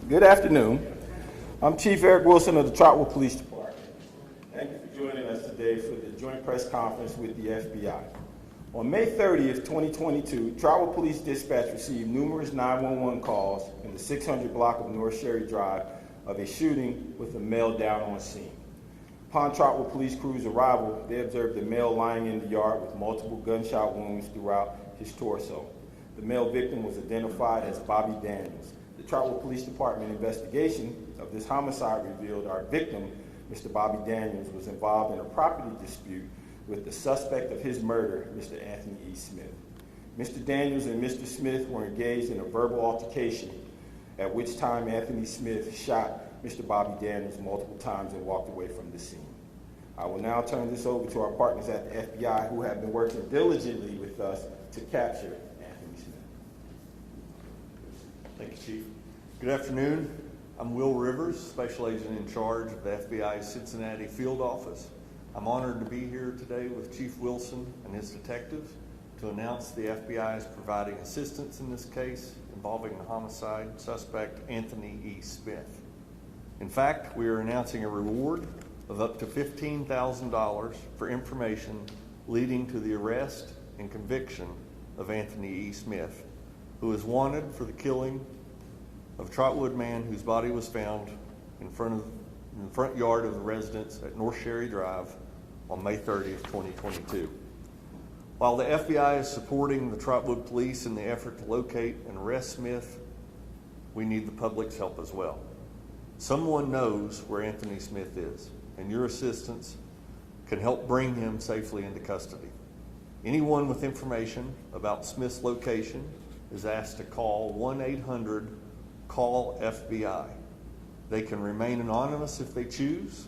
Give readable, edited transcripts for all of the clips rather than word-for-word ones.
Good afternoon. I'm Chief Eric Wilson of the Trotwood Police Department. Thank you for joining us today for the joint press conference with the FBI. On May 30th, 2022, Trotwood Police Dispatch received numerous 911 calls in the 600 block of North Sherry Drive of a shooting with a male down on scene. Upon Trotwood Police crew's arrival, they observed a male lying in the yard with multiple gunshot wounds throughout his torso. The male victim was identified as Bobby Daniels. The Trotwood Police Department investigation of this homicide revealed our victim, Mr. Bobby Daniels, was involved in a property dispute with the suspect of his murder, Mr. Anthony E. Smith. Mr. Daniels and Mr. Smith were engaged in a verbal altercation, at which time Anthony Smith shot Mr. Bobby Daniels multiple times and walked away from the scene. I will now turn this over to our partners at the FBI who have been working diligently with us to capture Anthony Smith. Thank you, Chief. Good afternoon. I'm Will Rivers, Special Agent in charge of the FBI's Cincinnati Field Office. I'm honored to be here today with Chief Wilson and his detectives to announce the FBI is providing assistance in this case involving the homicide suspect Anthony E. Smith. In fact, we are announcing a reward of up to $15,000 for information leading to the arrest and conviction of Anthony E. Smith, who is wanted for the killing of Trotwood man whose body was found in the front yard of the residence at North Sherry Drive on May 30th, 2022. While the FBI is supporting the Trotwood Police in the effort to locate and arrest Smith, we need the public's help as well. Someone knows where Anthony Smith is, and your assistance can help bring him safely into custody. Anyone with information about Smith's location is asked to call 1-800-CALL-FBI. They can remain anonymous if they choose.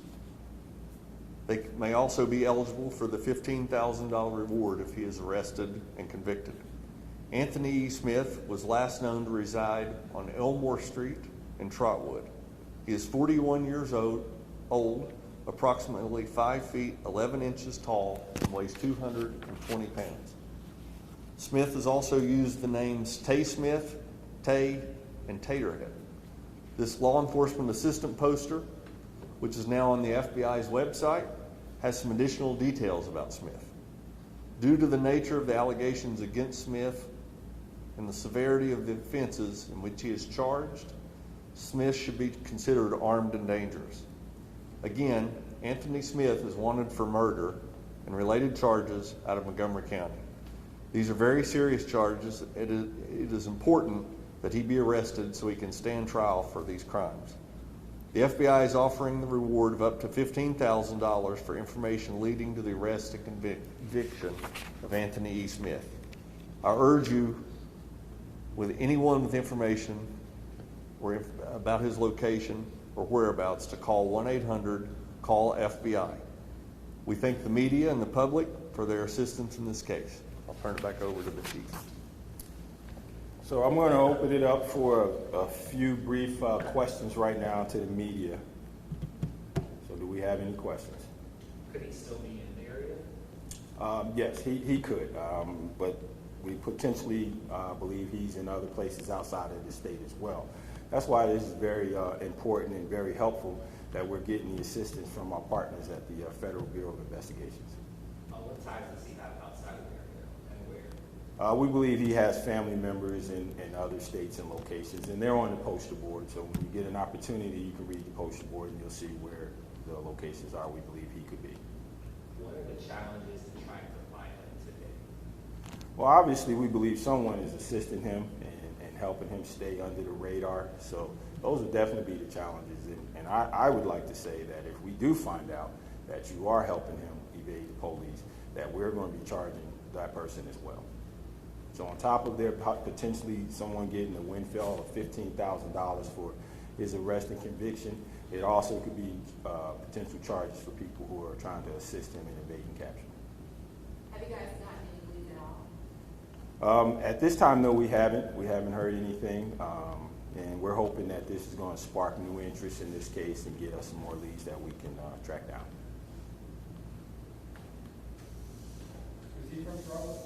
They may also be eligible for the $15,000 reward if he is arrested and convicted. Anthony E. Smith was last known to reside on Elmore Street in Trotwood. He is 41 years old, approximately 5 feet 11 inches tall, and weighs 220 pounds. Smith has also used the names Tay Smith, Tay, and Taterhead. This law enforcement assistant poster, which is now on the FBI's website, has some additional details about Smith. Due to the nature of the allegations against Smith and the severity of the offenses in which he is charged, Smith should be considered armed and dangerous. Again, Anthony Smith is wanted for murder and related charges out of Montgomery County. These are very serious charges. It is important that he be arrested so he can stand trial for these crimes. The FBI is offering the reward of up to $15,000 for information leading to the arrest and conviction of Anthony E. Smith. I urge you, with anyone with information or about his location or whereabouts, to call 1-800-CALL-FBI. We thank the media and the public for their assistance in this case. I'll turn it back over to the Chief. So I'm going to open it up for a few brief questions right now to the media. So do we have any questions? Could he still be in the area? Yes, he could, but we potentially believe he's in other places outside of the state as well. That's why this is very important and very helpful that we're getting the assistance from our partners at the Federal Bureau of Investigations. What ties does he have outside of the area and where? We believe he has family members in other states and locations, and they're on the poster board. So when you get an opportunity, you can read the poster board and you'll see where the locations are we believe he could be. What are the challenges in trying to find him today? Well, obviously, we believe someone is assisting him and helping him stay under the radar. So those would definitely be the challenges. And I would like to say that if we do find out that you are helping him evade the police, that we're going to be charging that person as well. So on top of there potentially someone getting a windfall of $15,000 for his arrest and conviction, it also could be potential charges for people who are trying to assist him in evading capture. Have you guys gotten any leads at all? At this time, no, we haven't. We haven't heard anything. And we're hoping that this is going to spark new interest in this case and get us some more leads that we can track down. Is he from Trotwood?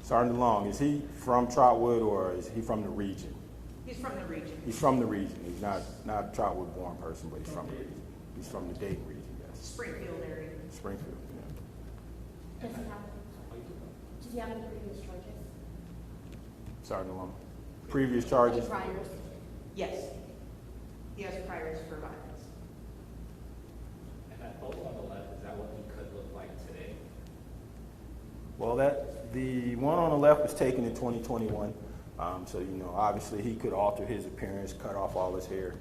Sergeant DeLong, is he from Trotwood or is he from the region? He's from the region. He's from the region. He's not a Trotwood born person, but he's from the region. He's from the Dayton region, yes. Springfield area. Springfield, yeah. Does he have any previous charges? Sergeant Lum. Previous charges? Any priors? Yes. He has priors for violence. And that photo on the left, is that what he could look like today? Well, the one on the left was taken in 2021. So, obviously he could alter his appearance, cut off all his hair,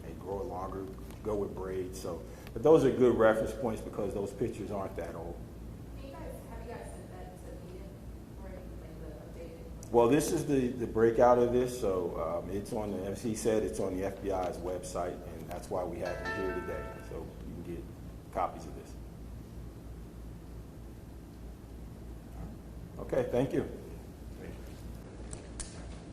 and grow it longer, go with braids. So, but those are good reference points because those pictures aren't that old. Have you guys sent that to me or like the updated? Well, this is the breakout of this. So it's on as he said, it's on the FBI's website, and that's why we have him here today. So you can get copies of this. Okay, thank you.